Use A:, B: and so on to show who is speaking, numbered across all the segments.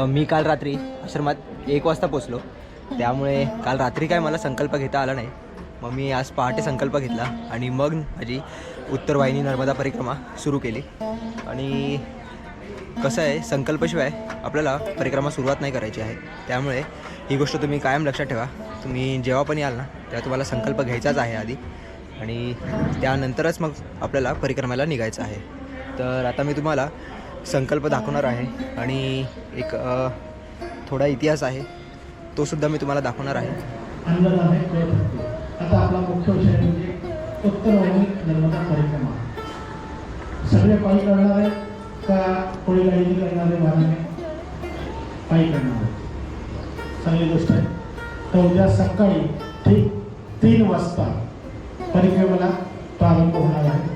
A: मी काल रात्री आश्रमात 1 वाजता पोचलो, त्यामुळे काल रात्री काय मला संकल्प घेता आला नाही. मग मी आज पहाटे संकल्प घेतला आणि मग माझी उत्तर वाहिनी नर्मदा परिक्रमा सुरू केली. आणि कसं आहे, संकल्पशिवाय आपल्याला परिक्रमा सुरुवात नाही करायची आहे. त्यामुळे ही गोष्ट तुम्ही कायम लक्षात ठेवा. तुम्ही जेव्हा पण याल ना, तेव्हा तुम्हाला संकल्प घ्यायचाच आहे आधी, आणि त्यानंतरच मग आपल्याला परिक्रमाला निघायचं आहे. तर आता मी तुम्हाला संकल्प दाखवणार आहे आणि एक थोडा इतिहास आहे, तो सुद्धा मी तुम्हाला दाखवणार आहे.
B: आता आपला मुख्य विषय म्हणजे उत्तर वाहिनी नर्मदा परिक्रमा. सगळे पायी करणार आहे का कोणी गाडीने करणार आहे? वाहनाने पायी करणार आहे, चांगली गोष्ट आहे. तर उद्या सकाळी ठीक 3 वाजता परिक्रमेला प्रारंभ होणार आहे.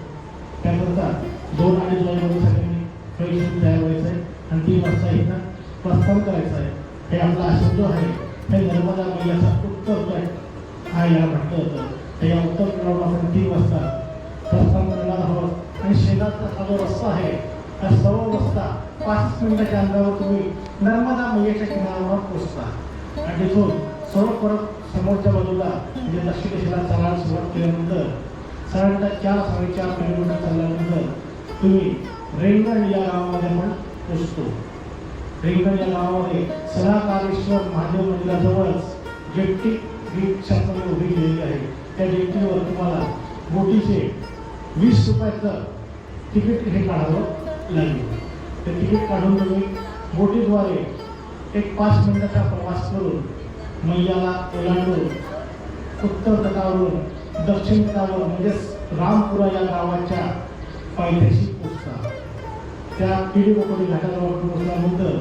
B: त्याकरता 2-2.5 वाजेपर्यंत सगळ्यांनी तयार व्हायचं आहे आणि 3 वाजता इथं प्रस्थान करायचं आहे. हे आपला आश्रम जो आहे हे नर्मदा मैयाचा उत्तर कट हा याला म्हटलं होतं. तर या उत्तर कटावर आपण 3 वाजता प्रस्थान करणार आहोत. आणि शेजारचा हा जो रस्ता आहे, हा सर्व रस्ता 5 मिनिटाच्या अंतरावर तुम्ही नर्मदा मैयाच्या किनाऱ्यावर पोहोचता. आणि तिथून सर्व परत समोरच्या बाजूला म्हणजे दक्षिण दिशेला चालायला सुरुवात केल्यानंतर साधारणतः 4-4.5 किलोमीटर चालल्यानंतर तुम्ही रेंगण या गावामध्ये आपण पोहोचतो. रेंगण या गावामध्ये सलाकारेश्वर महादेव मंदिराजवळच जेट्टी गीत शासनाने उभी केलेली आहे. त्या जेट्टीवर तुम्हाला बोटीचे 20 रुपयाचं तिकीट हे काढावं लागेल. ते तिकीट काढून तुम्ही बोटीद्वारे एक 5 मिनिटाचा प्रवास करून मैयाला ओलांडून उत्तर तटावरून दक्षिण तटावर म्हणजेच रामपुरा या गावाच्या पायथ्याशी पोचता. त्या पिढीपोकडी घाटाजवळ पोहोचल्यानंतर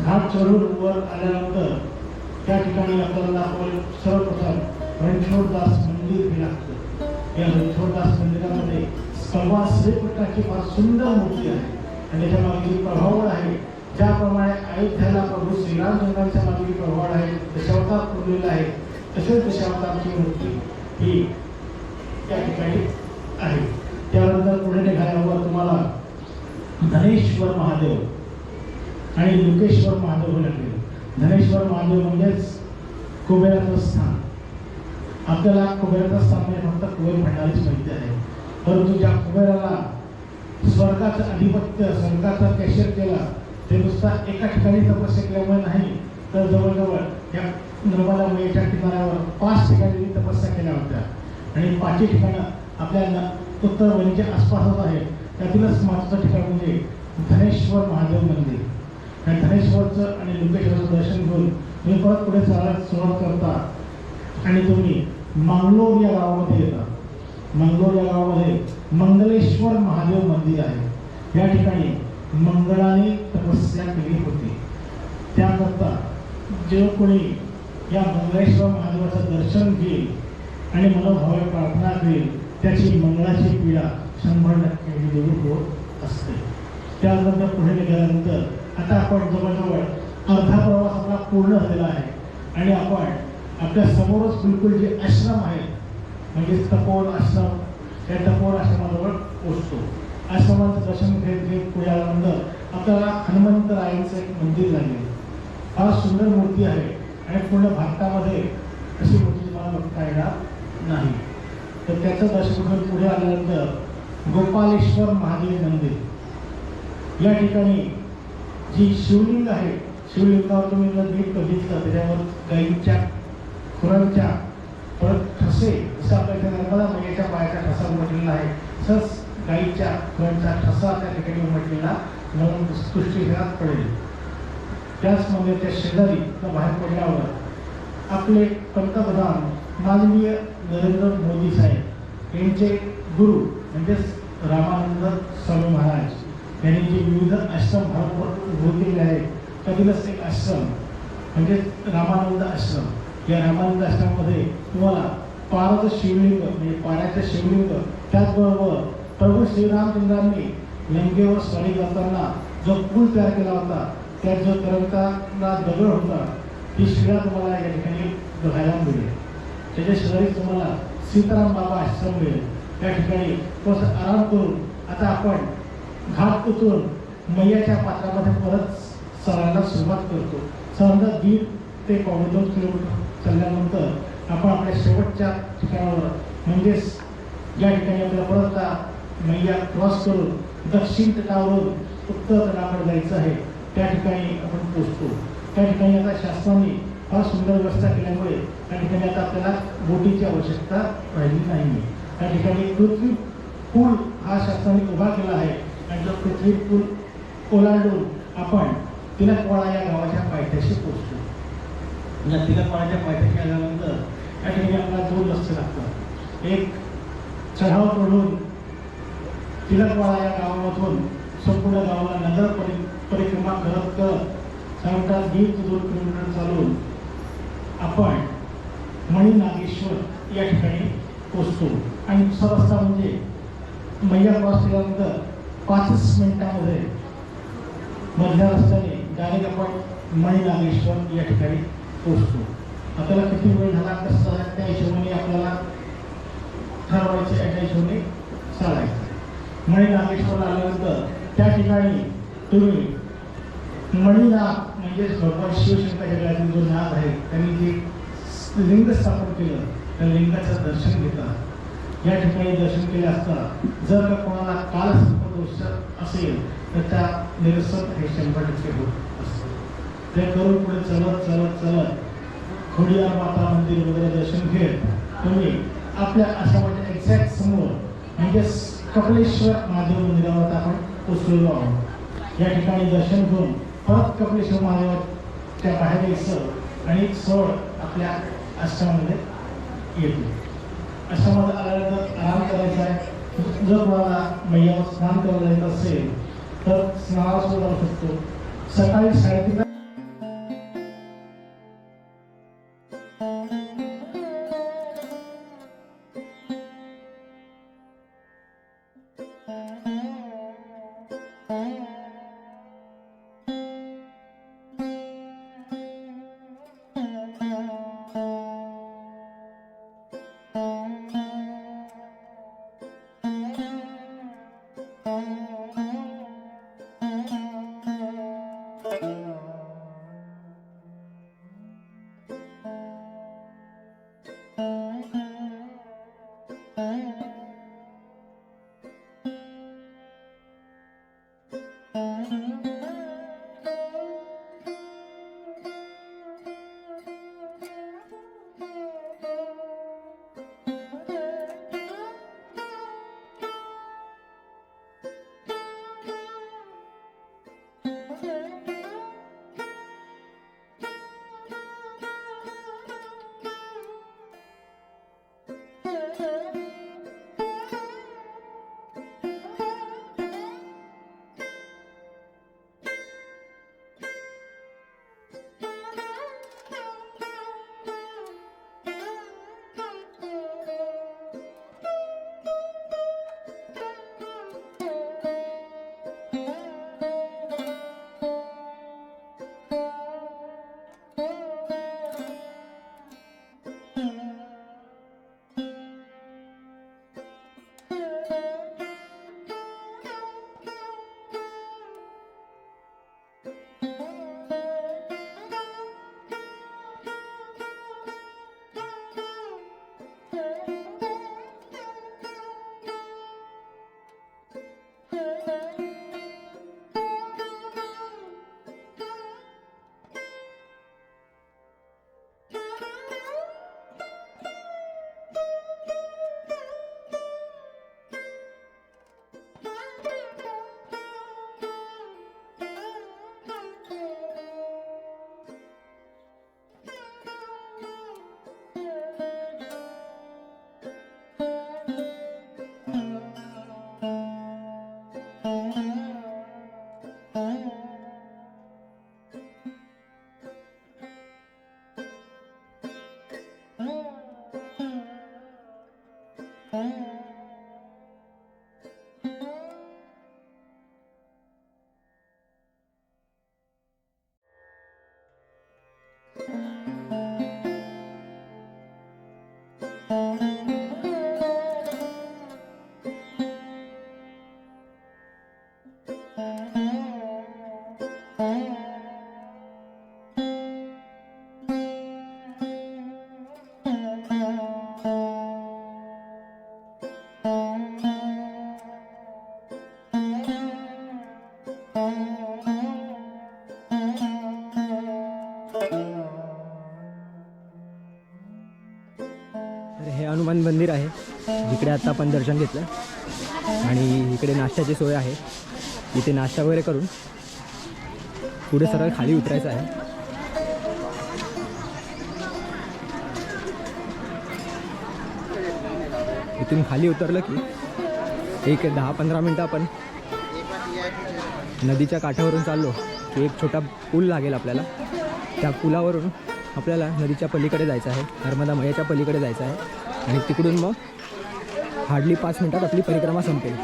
B: घाट चढून वर आल्यानंतर त्या ठिकाणी आपल्याला आपण सर्वप्रथम रणछोडदास मंदिर हे लागतं. या रणछोडदास मंदिरामध्ये भगवान श्रीकृष्णाची फार सुंदर मूर्ती आहे आणि त्याच्या मागे प्रभावळ आहे. ज्याप्रमाणे अयोध्याला प्रभू श्रीरामचंद्रांच्या मागे प्रभावळ आहे, दशावतार पुरलेला आहे, तसेच दशावतारची मूर्ती ही त्या ठिकाणी आहे. त्यानंतर पुढे निघाल्यावर तुम्हाला धनेश्वर महादेव आणि लुकेश्वर महादेव लागले. धनेश्वर महादेव म्हणजेच कुबेराचं स्थान. आपल्याला कुबेराचं स्थान म्हणजे फक्त कुबेर भंडारीच माहिती आहे, परंतु ज्या कुबेराला स्वर्गाचं अधिपत्य, स्वर्गाचा कॅशियर केला, ते नुसता एका ठिकाणी तपस्या केल्यामुळे नाही, तर जवळजवळ या नर्मदा मैयाच्या किनाऱ्यावर 5 ठिकाणी तपस्या केल्या होत्या. आणि 5 ठिकाणं आपल्या उत्तर वाहिनीच्या आसपासच आहेत. त्यातीलच महत्त्वाचं ठिकाण म्हणजे धनेश्वर महादेव मंदिर. आणि धनेश्वरचं आणि लुकेश्वरचं दर्शन घेऊन तुम्ही परत पुढे चालायला सुरुवात करता आणि तुम्ही मंगलोर या गावामध्ये येता. मंगलोर या गावामध्ये मंगलेश्वर महादेव मंदिर आहे. या ठिकाणी मंगळाने तपस्या केली होती. त्याकरता जे कोणी या मंगलेश्वर महादेवाचं दर्शन घेईल आणि मनोभावे प्रार्थना करेल, त्याची मंगळाची पीडा 100% दूर होत असते. त्यानंतर पुढे निघाल्यानंतर आता आपण जवळजवळ अर्धा प्रवास आपला पूर्ण झालेला आहे आणि आपण आपल्या समोरच बिलकुल जे आश्रम आहेत म्हणजे तपोवन आश्रम, त्या तपोवन आश्रमाजवळ पोहोचतो. आश्रमाचं दर्शन घेत पुढे आल्यानंतर आपल्याला हनुमंतरायांचं एक मंदिर लागेल. फार सुंदर मूर्ती आहे आणि पूर्ण भारतामध्ये अशी मूर्ती तुम्हाला बघता येणार नाही. तर त्याचं दर्शन घेऊन पुढे आल्यानंतर गोपालेश्वर महादेव मंदिर. या ठिकाणी जी शिवलिंग आहे, शिवलिंगावर तुम्ही जर नीट बघितलं त्याच्यावर गाईच्या खुरांच्या परत ठसे, जसं आपल्या इथे नर्मदा मैयाच्या पायाचा ठसा उमटलेला आहे, तसंच गाईच्या खुरांचा ठसा त्या ठिकाणी उमटलेला म्हणून दृष्टीघरात पडेल. त्याच मंदिराच्या शेजारी बाहेर पडल्यावर आपले पंतप्रधान माननीय नरेंद्र मोदी साहेब यांचे गुरु म्हणजेच रामानंद स्वामी महाराज यांनी जे विविध आश्रम भारतभर उभे केले आहेत, त्यातीलच एक आश्रम म्हणजे रामानंद आश्रम. या रामानंद आश्रमामध्ये तुम्हाला पाराचं शिवलिंग म्हणजे पाण्याचं शिवलिंग, त्याचबरोबर प्रभू श्रीरामचंद्रांनी लंकेवर स्वारी करताना जो पूल तयार केला होता, त्यात जो तरंगताना दगड होता, ती शिळा तुम्हाला या ठिकाणी बघायला मिळेल. त्याच्या शेजारी तुम्हाला सीताराम बाबा आश्रम मिळेल. त्या ठिकाणी थोडंसं आराम करून आता आपण घाट उतरून मैयाच्या पात्रामध्ये परत चालायला सुरुवात करतो. साधारणतः 1.5 ते 2.5 किलोमीटर चालल्यानंतर आपण आपल्या शेवटच्या ठिकाणावर म्हणजेच ज्या ठिकाणी आपल्याला परत मैया क्रॉस करून दक्षिण तटावरून उत्तर तटाकडे जायचं आहे त्या ठिकाणी आपण पोहोचतो. त्या ठिकाणी आता शासनाने फार सुंदर व्यवस्था केल्यामुळे त्या ठिकाणी आता आपल्याला बोटीची आवश्यकता राहिली नाही. त्या ठिकाणी पृथ्वी पूल हा शासनाने उभा केला आहे आणि तो पृथ्वी पूल ओलांडून आपण तिलकवाडा या गावाच्या पायथ्याशी पोहोचतो. या तिलकवाड्याच्या पायथ्याशी आल्यानंतर त्या ठिकाणी आपल्याला 2 रस्ते लागतात. एक चढाव चढून तिलकवाडा या गावामधून संपूर्ण गावाला नगर परिक्रमा करत करत साधारणतः 1.5 ते 2 किलोमीटर चालून आपण मणिनागेश्वर या ठिकाणी पोचतो. आणि दुसरा रस्ता म्हणजे मैया क्रॉस केल्यानंतर 5 मिनिटामध्ये मधल्या रस्त्याने डायरेक्ट आपण मणिनागेश्वर या ठिकाणी पोचतो. आपल्याला किती वेळ झाला कसं झाला त्या हिशोबाने आपल्याला ठरवायचं, त्या हिशोबाने चालायचं. मणिनागेश्वरला आल्यानंतर त्या ठिकाणी तुम्ही मणिनाग म्हणजेच भगवान शिवशंकराच्या जो नाग आहे त्यांनी जे लिंग स्थापन केलं त्या लिंगाचं दर्शन घेतात. या ठिकाणी दर्शन केले असता जर का कोणाला कालसर्पदोष असेल तर त्या निरसन हे 100% होत असतं. ते करून पुढे चलत चलत चलत खोडियार माता मंदिर वगैरे दर्शन घेत तुम्ही आपल्या आश्रमाच्या एक्झॅक्ट समोर म्हणजे कपिलेश्वर महादेव मंदिरावर आपण पोचलेलो आहोत. या ठिकाणी दर्शन घेऊन परत कपिलेश्वर महादेवाच्या बाहेर यायचं आणि सरळ आपल्या आश्रमामध्ये येतो. आश्रमात आल्यानंतर आराम करायचा आहे. जर कोणाला मैयावर स्नान करायला जायचं असेल तर स्नानाला सुद्धा जाऊ शकतो. सकाळी 3:30
C: Thank you.
A: हनुमान मंदिर आहे जिकडे आता आपण दर्शन घेतलं आणि इकडे नाश्त्याची सोय आहे. इथे नाश्ता वगैरे करून पुढे सरळ खाली उतरायचं आहे. इथून खाली उतरलं की एक 10-15 मिनटं आपण नदीच्या काठावरून चाललो की एक छोटा पूल लागेल आपल्याला. त्या पुलावरून आपल्याला नदीच्या पलीकडे जायचं आहे, नर्मदा मैयाच्या पलीकडे जायचं आहे आणि तिकडून मग हार्डली 5 मिनटात आपली परिक्रमा संपेल.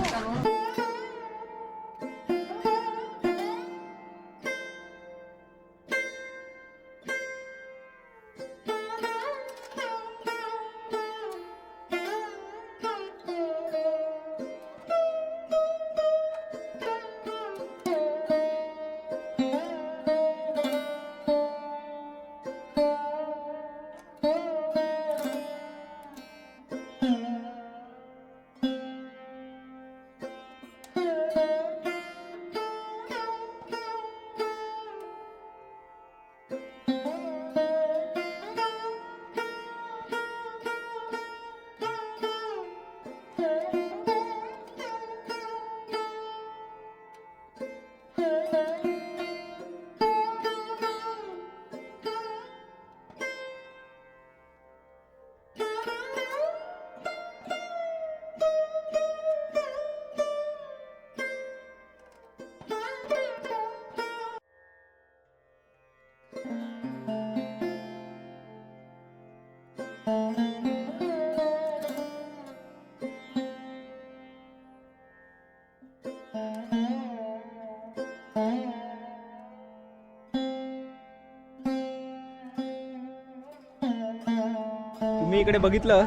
A: तुम्ही इकडे बघितलं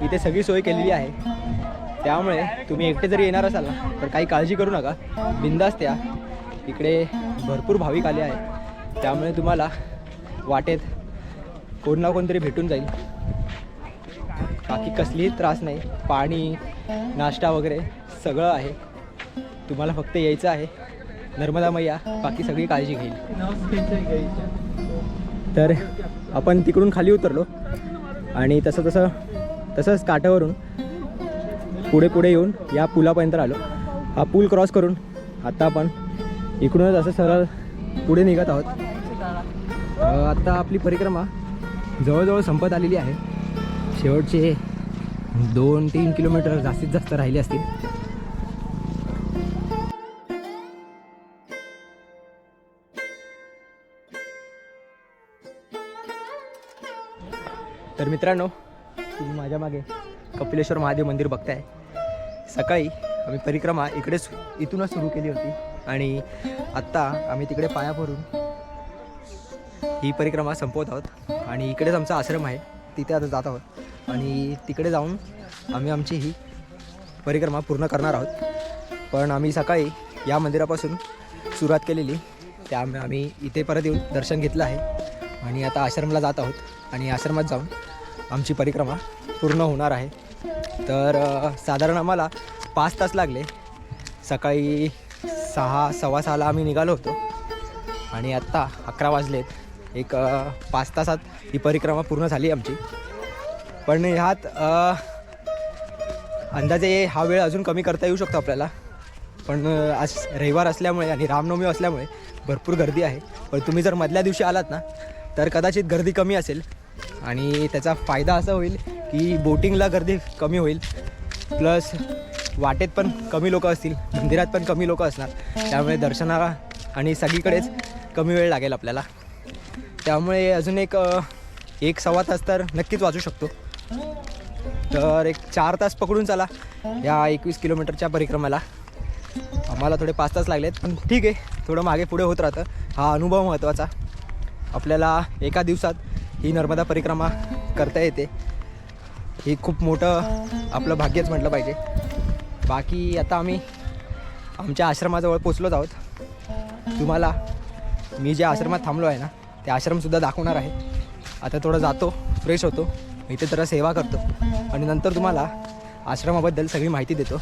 A: इथे सगळी सोय केलेली आहे, त्यामुळे तुम्ही एकटे जरी येणार असाल ना तर काही काळजी करू नका, बिंदास्त या. इकडे भरपूर भाविक आले आहेत, त्यामुळे तुम्हाला वाटेत कोण ना कोणतरी भेटून जाईल. बाकी कसलीही त्रास नाही, पाणी नाश्ता वगैरे सगळं आहे. तुम्हाला फक्त यायचं आहे, नर्मदा मैया बाकी सगळी काळजी घेईल. तर आपण तिकडून खाली उतरलो आणि तसंच काठावरून पुढे येऊन या पुलापर्यंत आलो. हा पूल क्रॉस करून आता आपण इकडूनच असं सरळ पुढे निघत आहोत. आत्ता आपली परिक्रमा जवळजवळ संपत आलेली आहे. शेवटचे 2-3 किलोमीटर जास्तीत जास्त राहिले असतील. तर मित्रांनो, तुम्ही माझ्या मागे कपिलेश्वर महादेव मंदिर बघताय. सकाळी आम्ही परिक्रमा इथूनच सुरू केली होती आणि आत्ता आम्ही तिकडे पाया भरून ही परिक्रमा संपवत आहोत आणि इकडेच आमचा आश्रम आहे, तिथे आता जात आहोत आणि तिकडे जाऊन आम्ही आमची ही परिक्रमा पूर्ण करणार आहोत. पण आम्ही सकाळी या मंदिरापासून सुरुवात केलेली, त्यामुळे आम्ही इथे परत येऊन दर्शन घेतलं आहे आणि आता आश्रमला जात आहोत आणि आश्रमात जाऊन आमची परिक्रमा पूर्ण होणार आहे. तर साधारण आम्हाला 5 तास लागले. सकाळी 6:15 आम्ही निघालो होतो आणि आत्ता 11 वाजलेत. एक 5 तासात ही परिक्रमा पूर्ण झाली आमची. पण ह्यात अंदाजे हा वेळ अजून कमी करता येऊ शकतो आपल्याला, पण आज रविवार असल्यामुळे आणि रामनवमी असल्यामुळे भरपूर गर्दी आहे. पण तुम्ही जर मधल्या दिवशी आलात ना तर कदाचित गर्दी कमी असेल आणि त्याचा फायदा असा होईल की बोटिंगला गर्दी कमी होईल, प्लस वाटेत पण कमी लोक असतील, मंदिरात पण कमी लोक असणार, त्यामुळे दर्शनाला आणि सगळीकडेच कमी वेळ लागेल आपल्याला. त्यामुळे अजून एक 1-1.25 तास तर नक्कीच वाचू शकतो. तर एक 4 तास पकडून चला या 21 किलोमीटरच्या परिक्रमाला. आम्हाला थोडे 5 तास लागलेत, पण ठीक आहे, थोडं मागे पुढे होत राहतं. हा अनुभव महत्त्वाचा. आपल्याला एका दिवसात ही नर्मदा परिक्रमा करता येते, हे खूप मोठं आपलं भाग्यच म्हटलं पाहिजे. बाकी आता आम्ही आमच्या आश्रमाजवळ पोचलोच आहोत. तुम्हाला मी ज्या आश्रमात थांबलो आहे ना ते आश्रमसुद्धा दाखवणार आहे. आता थोडं जातो, फ्रेश होतो, इथे जरा सेवा करतो आणि नंतर तुम्हाला आश्रमाबद्दल सगळी माहिती देतो.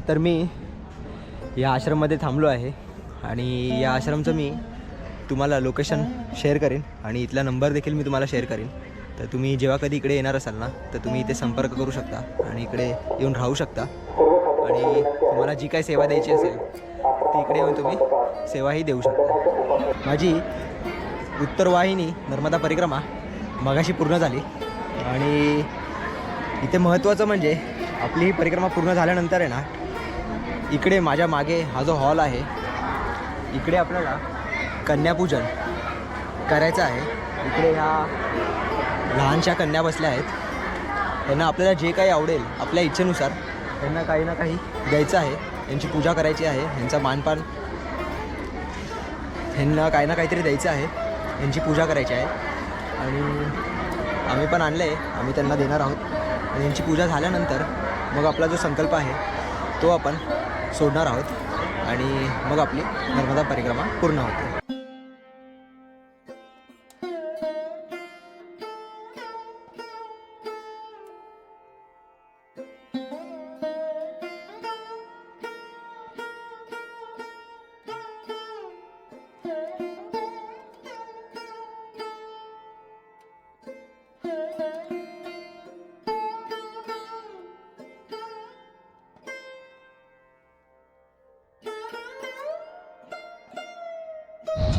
A: तर मी या आश्रममध्ये थांबलो आहे आणि या आश्रमचं मी तुम्हाला लोकेशन शेअर करेन आणि इथला नंबर देखील मी तुम्हाला शेअर करेन. तर तुम्ही जेव्हा कधी इकडे येणार असाल ना तर तुम्ही इथे संपर्क करू शकता आणि इकडे येऊन राहू शकता आणि तुम्हाला जी काही सेवा द्यायची असेल ती इकडे येऊन तुम्ही सेवाही देऊ शकता. माझी उत्तर वाहिनी नर्मदा परिक्रमा मगाशी पूर्ण झाली आणि इथे महत्त्वाचं म्हणजे आपली ही परिक्रमा पूर्ण झाल्यानंतर आहे ना इकडे माझ्या मागे हा जो हॉल आहे इकडे आपल्याला कन्यापूजन करायचं आहे. इकडे ह्या लहानशा कन्या बसल्या आहेत. त्यांना आपल्याला जे काही आवडेल आपल्या इच्छेनुसार त्यांना काही ना काही द्यायचं आहे. यांची पूजा करायची आहे. यांचा मानपान ह्यांना काही ना काहीतरी द्यायचं आहे. यांची पूजा करायची आहे आणि आम्ही पण आणलं आहे. आम्ही त्यांना देणार आहोत आणि यांची पूजा झाल्यानंतर मग आपला जो संकल्प आहे तो आपण सोडणार आहोत आणि मग आपली नर्मदा परिक्रमा पूर्ण होते.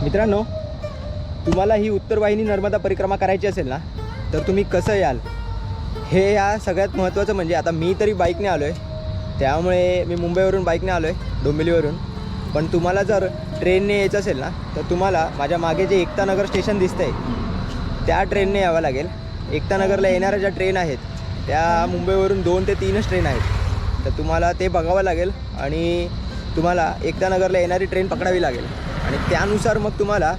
A: मित्रांनो, तुम्हाला ही उत्तर वाहिनी नर्मदा परिक्रमा करायची असेल ना तर तुम्ही कसं याल हे या सगळ्यात महत्त्वाचं. म्हणजे आता मी तरी बाईकने आलो आहे त्यामुळे मी मुंबईवरून बाईकने आलो आहे डोंबिवलीवरून. पण तुम्हाला जर ट्रेनने यायचं असेल ना तर तुम्हाला माझ्या मागे जे एकतानगर स्टेशन दिसतं आहे त्या ट्रेनने यावं लागेल. एकतानगरला येणाऱ्या ज्या ट्रेन आहेत त्या मुंबईवरून 2 ते 3च ट्रेन आहेत. तर तुम्हाला ते बघावं लागेल आणि तुम्हाला एकतानगरला येणारी ट्रेन पकडावी लागेल आणि त्यानुसार मग तुम्हाला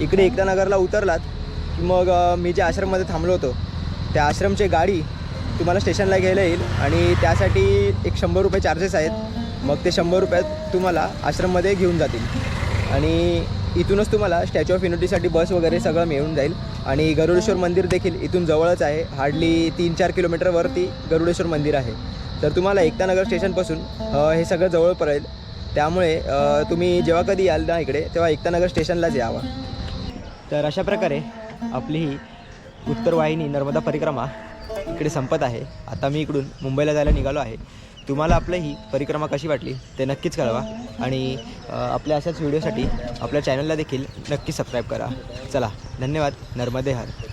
A: इकडे एकतानगरला उतरलात की मग मी ज्या आश्रममध्ये थांबलो होतो त्या आश्रमची गाडी तुम्हाला स्टेशनला घ्यायला येईल आणि त्यासाठी एक 100 रुपये चार्जेस आहेत. मग ते 100 रुपयात तुम्हाला आश्रममध्ये घेऊन जातील आणि इथूनच तुम्हाला स्टॅच्यू ऑफ युनिटीसाठी बस वगैरे सगळं मिळून जाईल. आणि गरुडेश्वर मंदिर देखील इथून जवळच आहे. हार्डली 3-4 किलोमीटरवरती गरुडेश्वर मंदिर आहे. तर तुम्हाला एकतानगर स्टेशनपासून हे सगळं जवळ पडेल. त्यामुळे तुम्ही जेव्हा कधी याल ना इकडे तेव्हा एकतानगर स्टेशनलाच यावं. तर अशा प्रकारे आपली ही उत्तर वाहिनी नर्मदा परिक्रमा इकडे संपत आहे. आता मी इकडून मुंबईला जायला निघालो आहे. तुम्हाला आपलं ही परिक्रमा कशी वाटली ते नक्कीच कळवा आणि आपल्या अशाच व्हिडिओसाठी आपल्या चॅनलला देखील नक्की सबस्क्राईब करा. चला, धन्यवाद. नर्मदे हर.